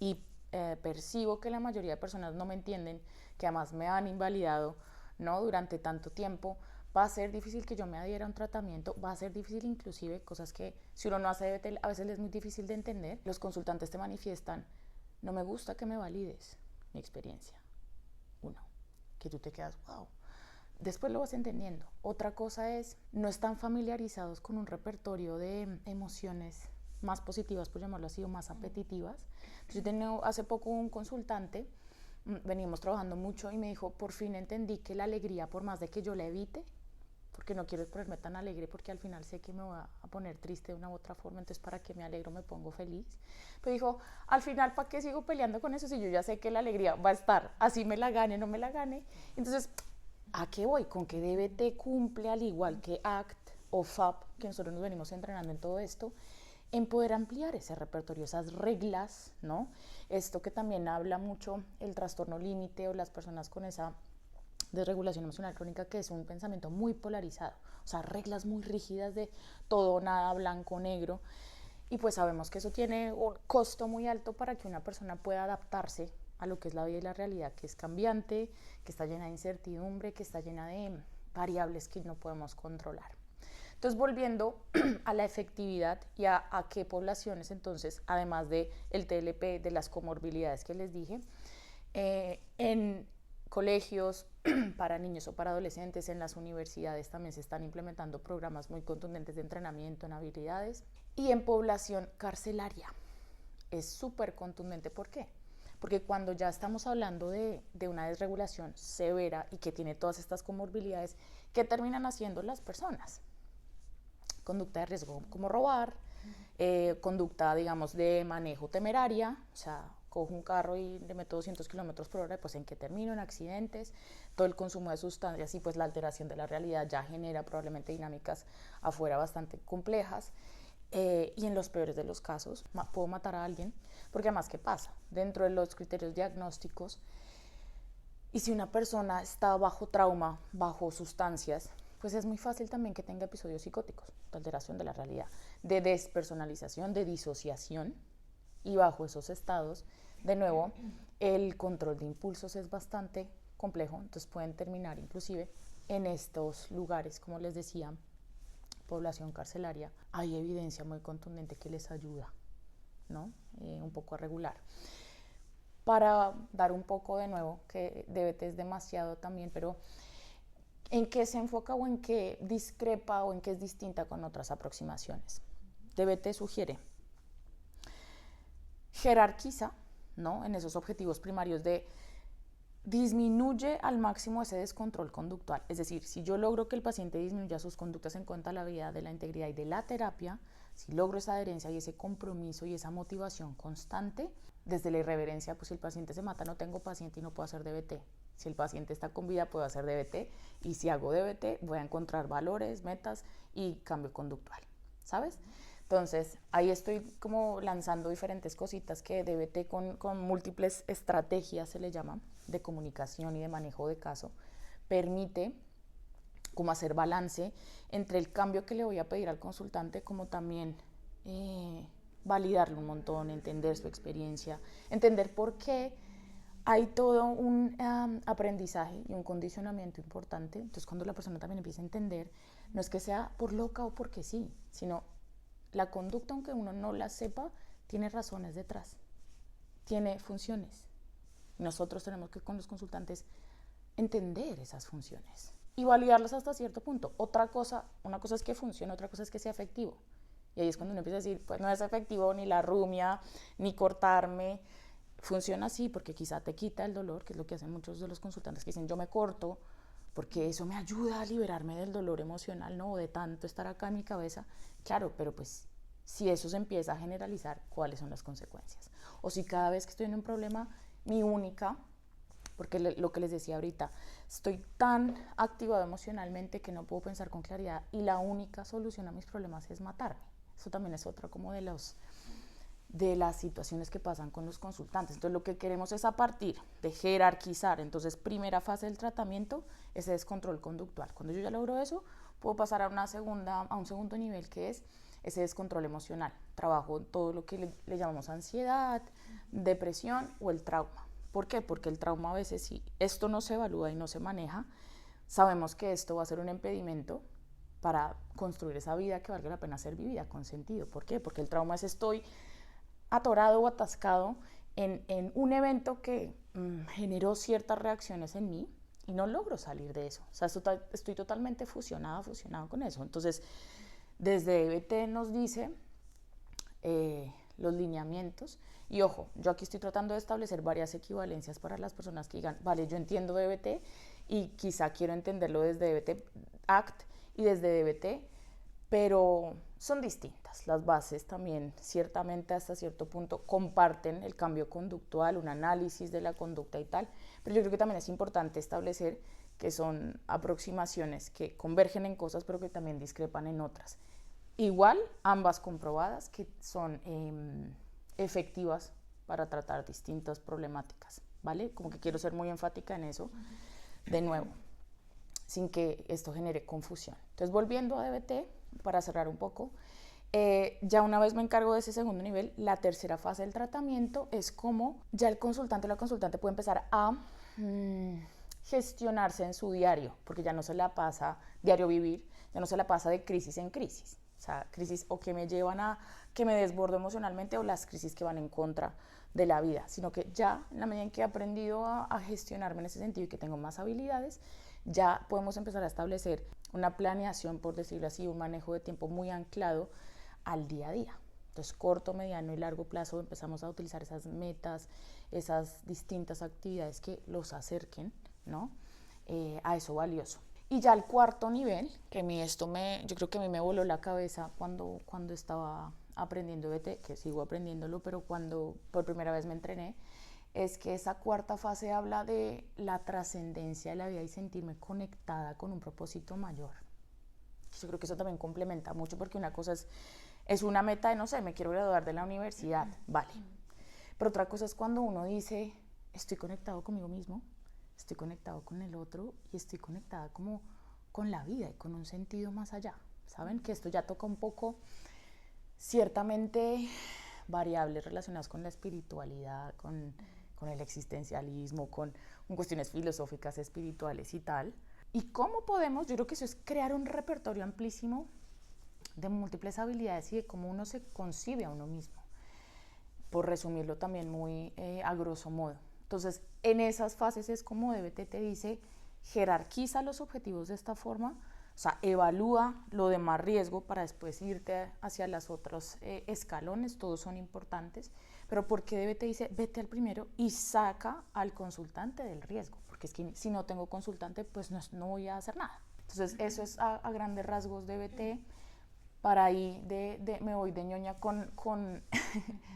y percibo que la mayoría de personas no me entienden, que además me han invalidado, ¿no?, durante tanto tiempo, va a ser difícil que yo me adhiera a un tratamiento, va a ser difícil inclusive cosas que si uno no hace DBT a veces es muy difícil de entender. Los consultantes te manifiestan, no me gusta que me valides mi experiencia. Uno, que tú te quedas, wow, después lo vas entendiendo. Otra cosa es, no están familiarizados con un repertorio de emociones más positivas, por llamarlo así, o más apetitivas. Entonces, yo tenía hace poco un consultante, veníamos trabajando mucho y me dijo, por fin entendí que la alegría, por más de que yo la evite, porque no quiero ponerme tan alegre porque al final sé que me voy a poner triste de una u otra forma, entonces para qué me alegro, me pongo feliz. Pero dijo, al final, ¿para qué sigo peleando con eso si yo ya sé que la alegría va a estar, así me la gane, no me la gane? Entonces, ¿a qué voy? Con que DBT cumple, al igual que ACT o FAP, que nosotros nos venimos entrenando en todo esto, en poder ampliar ese repertorio, esas reglas, ¿no? Esto que también habla mucho el trastorno límite o las personas con esa desregulación emocional crónica, que es un pensamiento muy polarizado, o sea, reglas muy rígidas de todo, nada, blanco, negro, y pues sabemos que eso tiene un costo muy alto para que una persona pueda adaptarse a lo que es la vida y la realidad, que es cambiante, que está llena de incertidumbre, que está llena de variables que no podemos controlar. Entonces, volviendo a la efectividad y a qué poblaciones, entonces, además del TLP, de las comorbilidades que les dije, en colegios para niños o para adolescentes, en las universidades también se están implementando programas muy contundentes de entrenamiento en habilidades, y en población carcelaria es súper contundente. ¿Por qué? Porque cuando ya estamos hablando de una desregulación severa y que tiene todas estas comorbilidades, ¿qué terminan haciendo las personas? Conducta de riesgo como robar, conducta, digamos, de manejo temeraria, o sea, cojo un carro y le meto 200 kilómetros por hora, pues en qué termino, en accidentes, todo el consumo de sustancias y pues la alteración de la realidad ya genera probablemente dinámicas afuera bastante complejas. Y en los peores de los casos, puedo matar a alguien, porque además, ¿qué pasa? Dentro de los criterios diagnósticos, y si una persona está bajo trauma, bajo sustancias, pues es muy fácil también que tenga episodios psicóticos, de alteración de la realidad, de despersonalización, de disociación, y bajo esos estados, de nuevo, el control de impulsos es bastante complejo, entonces pueden terminar inclusive en estos lugares, como les decía, población carcelaria. Hay evidencia muy contundente que les ayuda, ¿no? Un poco a regular. Para dar un poco de nuevo, que DBT es demasiado también, pero ¿en qué se enfoca o en qué discrepa o en qué es distinta con otras aproximaciones? DBT sugiere jerarquiza, ¿no? En esos objetivos primarios de disminuye al máximo ese descontrol conductual. Es decir, si yo logro que el paciente disminuya sus conductas en contra de la vida, de la integridad y de la terapia, si logro esa adherencia y ese compromiso y esa motivación constante, desde la irreverencia, pues si el paciente se mata, no tengo paciente y no puedo hacer DBT. Si el paciente está con vida, puedo hacer DBT, y si hago DBT, voy a encontrar valores, metas y cambio conductual, ¿sabes? Entonces, ahí estoy como lanzando diferentes cositas que DBT con múltiples estrategias, se le llama, de comunicación y de manejo de caso, permite como hacer balance entre el cambio que le voy a pedir al consultante, como también validarlo un montón, entender su experiencia, entender por qué hay todo un aprendizaje y un condicionamiento importante. Entonces, cuando la persona también empieza a entender, no es que sea por loca o porque sí, sino la conducta, aunque uno no la sepa, tiene razones detrás, tiene funciones. Nosotros tenemos que, con los consultantes, entender esas funciones y validarlas hasta cierto punto. Una cosa es que funcione, otra cosa es que sea efectivo. Y ahí es cuando uno empieza a decir, pues no es efectivo ni la rumia, ni cortarme. Funciona así porque quizá te quita el dolor, que es lo que hacen muchos de los consultantes que dicen, yo me corto porque eso me ayuda a liberarme del dolor emocional, ¿no? De tanto estar acá en mi cabeza. Claro, pero pues si eso se empieza a generalizar, ¿cuáles son las consecuencias? O si cada vez que estoy en un problema, mi única, porque lo que les decía ahorita, estoy tan activado emocionalmente que no puedo pensar con claridad y la única solución a mis problemas es matarme. Eso también es otra como de las situaciones que pasan con los consultantes. Entonces, lo que queremos es, a partir de jerarquizar, entonces, primera fase del tratamiento, ese descontrol conductual. Cuando yo ya logro eso, puedo pasar a un segundo nivel, que es ese descontrol emocional. Trabajo todo lo que le llamamos ansiedad, depresión o el trauma. ¿Por qué? Porque el trauma, a veces, si esto no se evalúa y no se maneja, sabemos que esto va a ser un impedimento para construir esa vida que valga la pena ser vivida con sentido. ¿Por qué? Porque el trauma es estoy atorado o atascado en un evento que generó ciertas reacciones en mí, y no logro salir de eso. O sea, estoy totalmente fusionado con eso. Entonces, desde DBT nos dice los lineamientos. Y ojo, yo aquí estoy tratando de establecer varias equivalencias para las personas que digan, vale, yo entiendo DBT y quizá quiero entenderlo desde DBT ACT y desde DBT, pero son distintas. Las bases también, ciertamente hasta cierto punto, comparten el cambio conductual, un análisis de la conducta y tal, pero yo creo que también es importante establecer que son aproximaciones que convergen en cosas, pero que también discrepan en otras. Igual, ambas comprobadas que son efectivas para tratar distintas problemáticas, ¿vale? Como que quiero ser muy enfática en eso, de nuevo, sin que esto genere confusión. Entonces, volviendo a DBT, para cerrar un poco, ya una vez me encargo de ese segundo nivel, la tercera fase del tratamiento es como ya el consultante o la consultante puede empezar a gestionarse en su diario, porque ya no se la pasa diario vivir, ya no se la pasa de crisis en crisis. O sea, crisis o que me llevan a que me desbordo emocionalmente o las crisis que van en contra de la vida, sino que ya en la medida en que he aprendido a gestionarme en ese sentido y que tengo más habilidades, ya podemos empezar a establecer una planeación, por decirlo así, un manejo de tiempo muy anclado al día a día. Entonces, corto, mediano y largo plazo empezamos a utilizar esas metas, esas distintas actividades que los acerquen, ¿no? A eso valioso. Y ya el cuarto nivel, que yo creo que a mí me voló la cabeza cuando estaba aprendiendo DBT, que sigo aprendiéndolo, pero cuando por primera vez me entrené, es que esa cuarta fase habla de la trascendencia de la vida y sentirme conectada con un propósito mayor. Yo creo que eso también complementa mucho, porque una cosa es una meta de, no sé, me quiero graduar de la universidad, vale. Pero otra cosa es cuando uno dice, estoy conectado conmigo mismo, estoy conectado con el otro y estoy conectada como con la vida y con un sentido más allá. ¿Saben? Que esto ya toca un poco, ciertamente, variables relacionadas con la espiritualidad, con el existencialismo, con cuestiones filosóficas, espirituales y tal. ¿Y cómo podemos? Yo creo que eso es crear un repertorio amplísimo de múltiples habilidades y de cómo uno se concibe a uno mismo, por resumirlo también muy a grosso modo. Entonces, en esas fases es como DBT te dice, jerarquiza los objetivos de esta forma, o sea, evalúa lo de más riesgo para después irte hacia los otros escalones, todos son importantes, pero porque DBT dice, vete al primero y saca al consultante del riesgo, porque es que si no tengo consultante, pues no voy a hacer nada. Entonces, eso es a grandes rasgos DBT. Para ahí me voy de ñoña con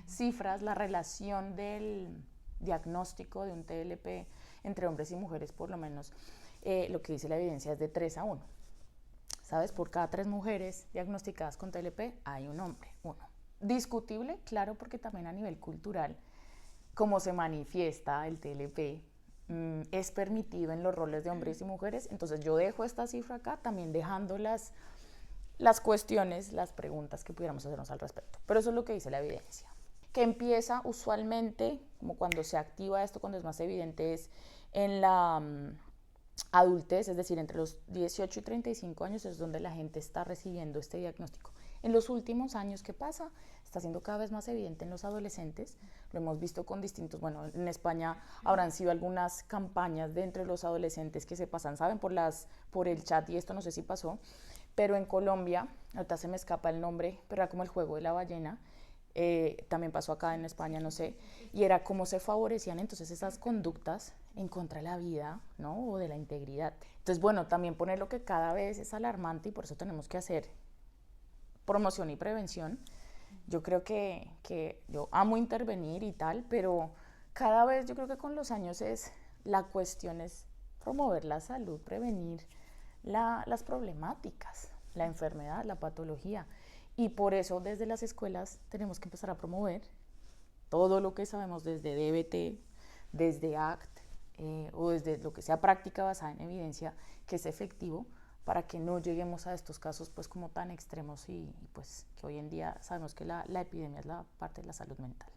cifras, la relación del diagnóstico de un TLP entre hombres y mujeres, por lo menos lo que dice la evidencia es de 3:1. ¿Sabes? Por cada 3 mujeres diagnosticadas con TLP hay un hombre, 1. Discutible, claro, porque también a nivel cultural, como se manifiesta el TLP, es permitido en los roles de hombres y mujeres. Entonces yo dejo esta cifra acá, también dejando las cuestiones, las preguntas que pudiéramos hacernos al respecto. Pero eso es lo que dice la evidencia. Que empieza usualmente, como cuando se activa esto, cuando es más evidente, es en la adultez, es decir, entre los 18 y 35 años es donde la gente está recibiendo este diagnóstico. En los últimos años, ¿qué pasa? Está siendo cada vez más evidente en los adolescentes. Lo hemos visto con distintos, bueno, en España habrán sido algunas campañas de entre los adolescentes que se pasan, ¿saben? Por el chat, y esto no sé si pasó, pero en Colombia, ahorita se me escapa el nombre, pero era como el juego de la ballena, también pasó acá en España, no sé, y era cómo se favorecían entonces esas conductas en contra de la vida, ¿no? O de la integridad. Entonces, bueno, también poner lo que cada vez es alarmante y por eso tenemos que hacer promoción y prevención. Yo creo que yo amo intervenir y tal, pero cada vez yo creo que con los años la cuestión es promover la salud, prevenir las problemáticas, la enfermedad, la patología. Y por eso desde las escuelas tenemos que empezar a promover todo lo que sabemos desde DBT, desde ACT o desde lo que sea práctica basada en evidencia, que es efectivo para que no lleguemos a estos casos pues como tan extremos y pues que hoy en día sabemos que la epidemia es la parte de la salud mental.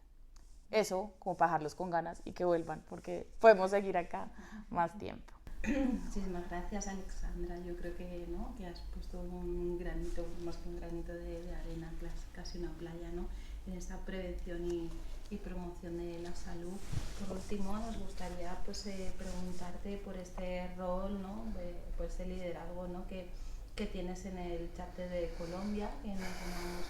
Eso como para dejarlos con ganas y que vuelvan porque podemos seguir acá más tiempo. Muchísimas gracias, Alexandra. Yo creo que, ¿no?, que has puesto un granito, más que un granito de arena, casi una playa, ¿no?, en esa prevención y y promoción de la salud. Por último, nos gustaría pues, preguntarte por este rol, ¿no? Por este liderazgo, ¿no? que tienes en el chapter de Colombia, que mencionábamos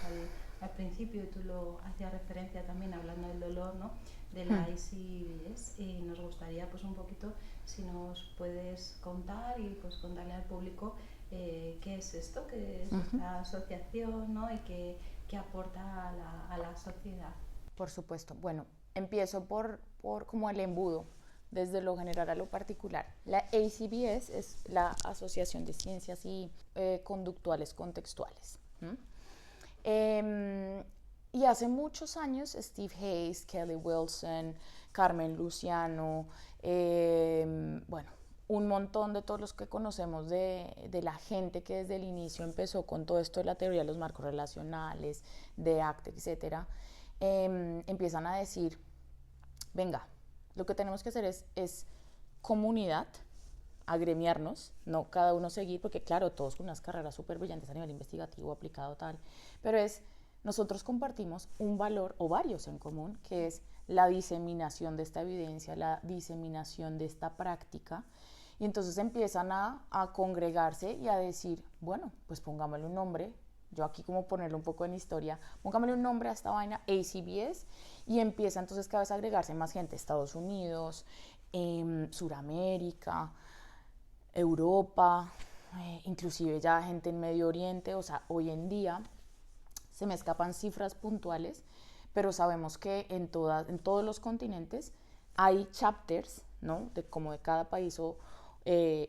al principio, y tú lo hacías referencia también hablando del dolor, ¿no? De la ICBS, y nos gustaría pues un poquito si nos puedes contar y pues contarle al público qué es esto, qué es esta asociación, ¿no? Y qué aporta a la sociedad. Por supuesto. Bueno, empiezo por como el embudo, desde lo general a lo particular. La ACBS es la Asociación de Ciencias y Conductuales Contextuales. Y hace muchos años Steve Hayes, Kelly Wilson, Carmen Luciano, bueno, un montón de todos los que conocemos de la gente que desde el inicio empezó con todo esto de la teoría de los marcos relacionales, de ACT, etcétera, empiezan a decir, venga, lo que tenemos que hacer es comunidad, agremiarnos, no cada uno seguir, porque claro, todos con unas carreras súper brillantes a nivel investigativo, aplicado, tal, pero nosotros compartimos un valor o varios en común, que es la diseminación de esta evidencia, la diseminación de esta práctica, y entonces empiezan a congregarse y a decir, bueno, pues pongámosle un nombre, yo aquí como ponerle un poco en historia, pongámosle un nombre a esta vaina, ACBS, y empieza entonces cada vez a agregarse más gente, Estados Unidos, Suramérica, Europa, inclusive ya gente en Medio Oriente, o sea, hoy en día se me escapan cifras puntuales, pero sabemos que en todos los continentes hay chapters, ¿no? Como de cada país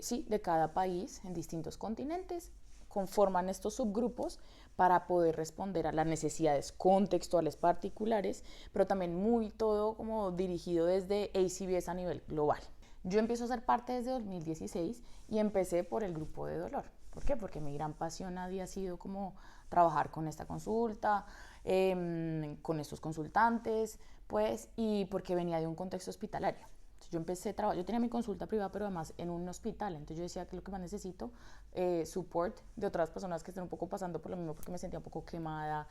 sí, de cada país en distintos continentes, conforman estos subgrupos para poder responder a las necesidades contextuales particulares, pero también muy todo como dirigido desde ACBS a nivel global. Yo empiezo a ser parte desde 2016 y empecé por el grupo de dolor. ¿Por qué? Porque mi gran pasión había sido como trabajar con esta consulta, con estos consultantes, pues, y porque venía de un contexto hospitalario. Entonces yo tenía mi consulta privada, pero además en un hospital, entonces yo decía que lo que más necesito, support de otras personas que estén un poco pasando por lo mismo, porque me sentía un poco quemada,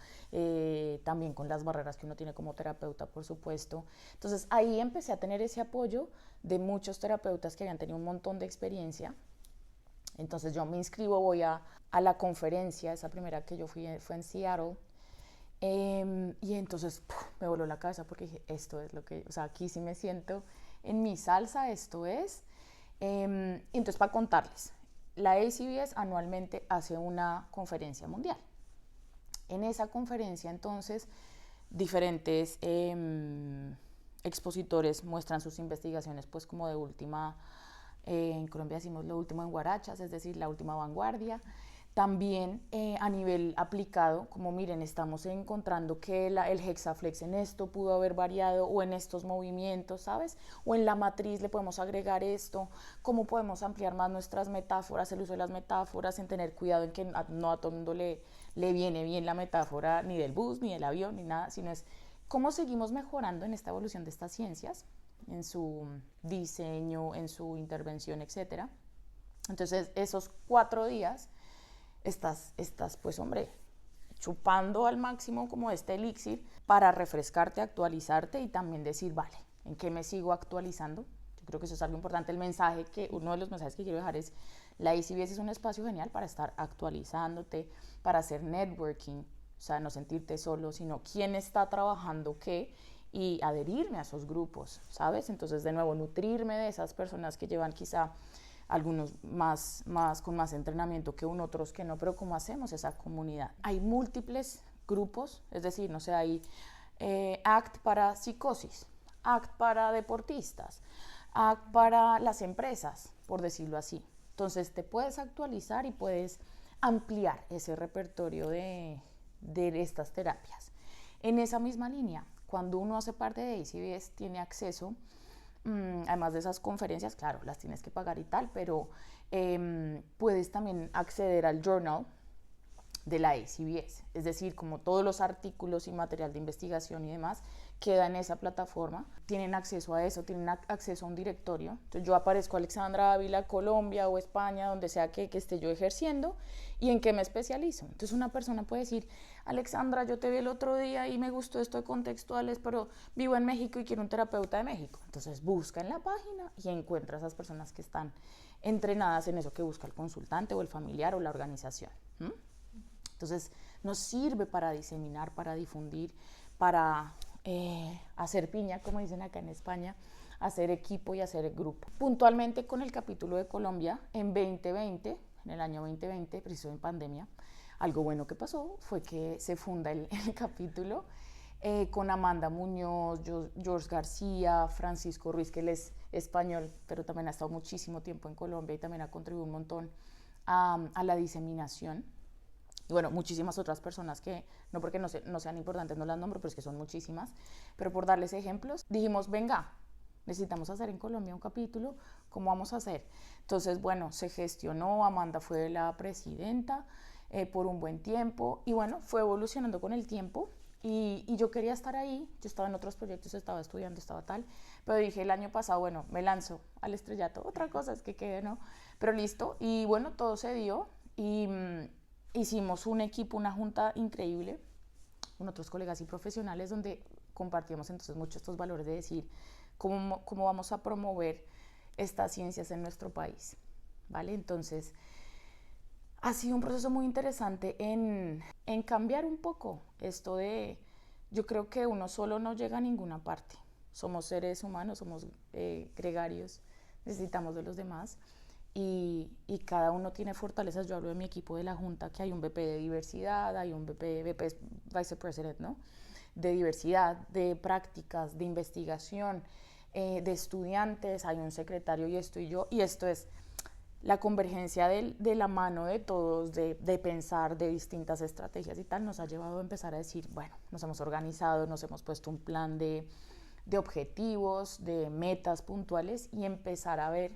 también con las barreras que uno tiene como terapeuta, por supuesto. Entonces ahí empecé a tener ese apoyo de muchos terapeutas que habían tenido un montón de experiencia. Entonces yo me inscribo, voy a la conferencia, esa primera que yo fue en Seattle, y entonces me voló la cabeza porque dije, esto es lo que, o sea, aquí sí me siento en mi salsa, esto es. Entonces, para contarles, la ACBS anualmente hace una conferencia mundial. En esa conferencia, entonces, diferentes expositores muestran sus investigaciones, pues como de última, en Colombia decimos lo último en guarachas, es decir, la última vanguardia. También a nivel aplicado, como miren, estamos encontrando que el hexaflex en esto pudo haber variado o en estos movimientos, ¿sabes? O en la matriz le podemos agregar esto, cómo podemos ampliar más nuestras metáforas, el uso de las metáforas, en tener cuidado en que no a todo el mundo le viene bien la metáfora ni del bus, ni del avión, ni nada, sino es cómo seguimos mejorando en esta evolución de estas ciencias, en su diseño, en su intervención, etcétera. Entonces, esos 4 días estás pues hombre, chupando al máximo como este elixir para refrescarte, actualizarte y también decir, vale, ¿en qué me sigo actualizando? Yo creo que eso es algo importante. Uno de los mensajes que quiero dejar es, la ICBS es un espacio genial para estar actualizándote, para hacer networking, o sea, no sentirte solo, sino quién está trabajando qué, y adherirme a esos grupos, ¿sabes? Entonces, de nuevo, nutrirme de esas personas que llevan quizá algunos con más entrenamiento que otros que no, pero ¿cómo hacemos esa comunidad? Hay múltiples grupos, es decir, no sé, hay ACT para psicosis, ACT para deportistas, ACT para las empresas, por decirlo así. Entonces te puedes actualizar y puedes ampliar ese repertorio de estas terapias. En esa misma línea, cuando uno hace parte de ACBS, tiene acceso, además de esas conferencias, claro, las tienes que pagar y tal, pero puedes también acceder al journal de la ACBS, es decir, como todos los artículos y material de investigación y demás queda en esa plataforma, tienen acceso a eso, tienen acceso a un directorio. Entonces yo aparezco Alexandra Ávila, Colombia o España, donde sea que esté yo ejerciendo, y en qué me especializo. Entonces una persona puede decir, Alexandra, yo te vi el otro día y me gustó esto de contextuales, pero vivo en México y quiero un terapeuta de México. Entonces busca en la página y encuentra a esas personas que están entrenadas en eso que busca el consultante o el familiar o la organización. Entonces nos sirve para diseminar, para difundir, para hacer piña, como dicen acá en España, hacer equipo y hacer grupo. Puntualmente con el capítulo de Colombia, en 2020, en el año 2020, preciso en pandemia, algo bueno que pasó fue que se funda el capítulo con Amanda Muñoz, George García, Francisco Ruiz, que él es español, pero también ha estado muchísimo tiempo en Colombia y también ha contribuido un montón a la diseminación. Y bueno, muchísimas otras personas que, no porque no sean importantes, no las nombro, pero es que son muchísimas. Pero por darles ejemplos, dijimos, venga, necesitamos hacer en Colombia un capítulo, ¿cómo vamos a hacer? Entonces, bueno, se gestionó, Amanda fue la presidenta por un buen tiempo y bueno, fue evolucionando con el tiempo y yo quería estar ahí, yo estaba en otros proyectos, estaba estudiando, estaba tal, pero dije el año pasado, bueno, me lanzo al estrellato, otra cosa es que quede, ¿no? Pero listo, y bueno, todo se dio y hicimos un equipo, una junta increíble con otros colegas y profesionales donde compartíamos entonces mucho estos valores de decir cómo vamos a promover estas ciencias en nuestro país, ¿vale? Entonces ha sido un proceso muy interesante en cambiar un poco esto de, yo creo que uno solo no llega a ninguna parte, somos seres humanos, somos gregarios, necesitamos de los demás. Y cada uno tiene fortalezas. Yo hablo de mi equipo de la Junta, que hay un VP de diversidad, hay un VP es Vice President, ¿no? De diversidad, de prácticas, de investigación, de estudiantes, hay un secretario y esto y yo, y esto es la convergencia de la mano de todos, de pensar de distintas estrategias y tal, nos ha llevado a empezar a decir, bueno, nos hemos organizado, nos hemos puesto un plan de objetivos, de metas puntuales y empezar a ver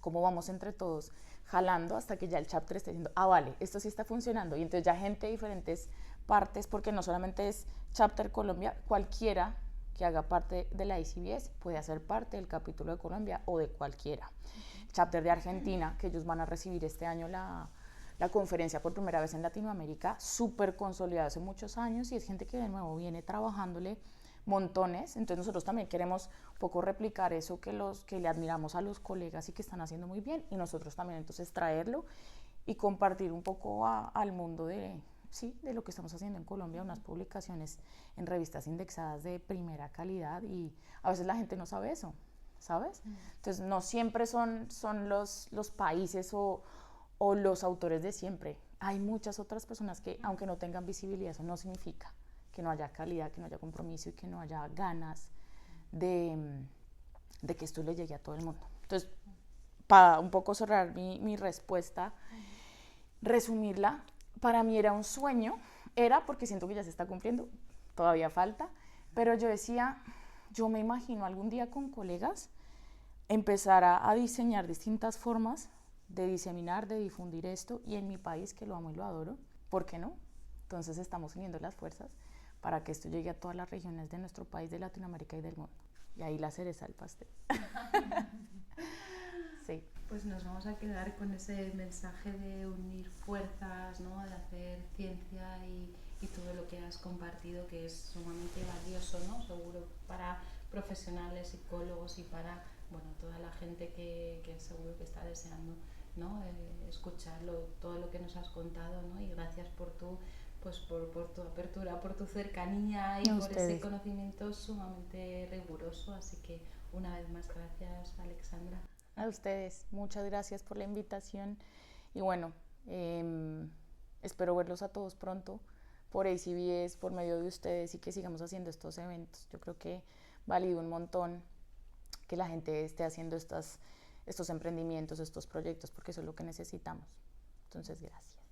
cómo vamos entre todos jalando hasta que ya el chapter esté diciendo, vale, esto sí está funcionando. Y entonces ya gente de diferentes partes, porque no solamente es Chapter Colombia, cualquiera que haga parte de la ICBS puede hacer parte del capítulo de Colombia o de cualquiera. Chapter de Argentina, que ellos van a recibir este año la conferencia por primera vez en Latinoamérica, súper consolidada hace muchos años y es gente que de nuevo viene trabajándole montones, entonces nosotros también queremos un poco replicar eso que le admiramos a los colegas y que están haciendo muy bien y nosotros también entonces traerlo y compartir un poco al mundo de lo que estamos haciendo en Colombia, unas publicaciones en revistas indexadas de primera calidad y a veces la gente no sabe eso, ¿sabes? Entonces no siempre son los países o los autores de siempre, hay muchas otras personas que aunque no tengan visibilidad, eso no significa que no haya calidad, que no haya compromiso y que no haya ganas de que esto le llegue a todo el mundo. Entonces, para un poco cerrar mi respuesta, resumirla, para mí era un sueño, era porque siento que ya se está cumpliendo, todavía falta, pero yo decía, yo me imagino algún día con colegas empezar a diseñar distintas formas de diseminar, de difundir esto y en mi país que lo amo y lo adoro, ¿por qué no? Entonces estamos uniendo las fuerzas para que esto llegue a todas las regiones de nuestro país, de Latinoamérica y del mundo. Y ahí la cereza del pastel. Sí. Pues nos vamos a quedar con ese mensaje de unir fuerzas, ¿no? De hacer ciencia y todo lo que has compartido, que es sumamente valioso, ¿no? Seguro para profesionales, psicólogos y para toda la gente que seguro que está deseando, ¿no? Escucharlo, todo lo que nos has contado, ¿no? Y gracias por tu apertura, por tu cercanía y por ese conocimiento sumamente riguroso. Así que una vez más, gracias, Alexandra. A ustedes, muchas gracias por la invitación y bueno, espero verlos a todos pronto por ACBS, por medio de ustedes y que sigamos haciendo estos eventos. Yo creo que valido un montón que la gente esté haciendo estos emprendimientos, estos proyectos, porque eso es lo que necesitamos. Entonces, gracias.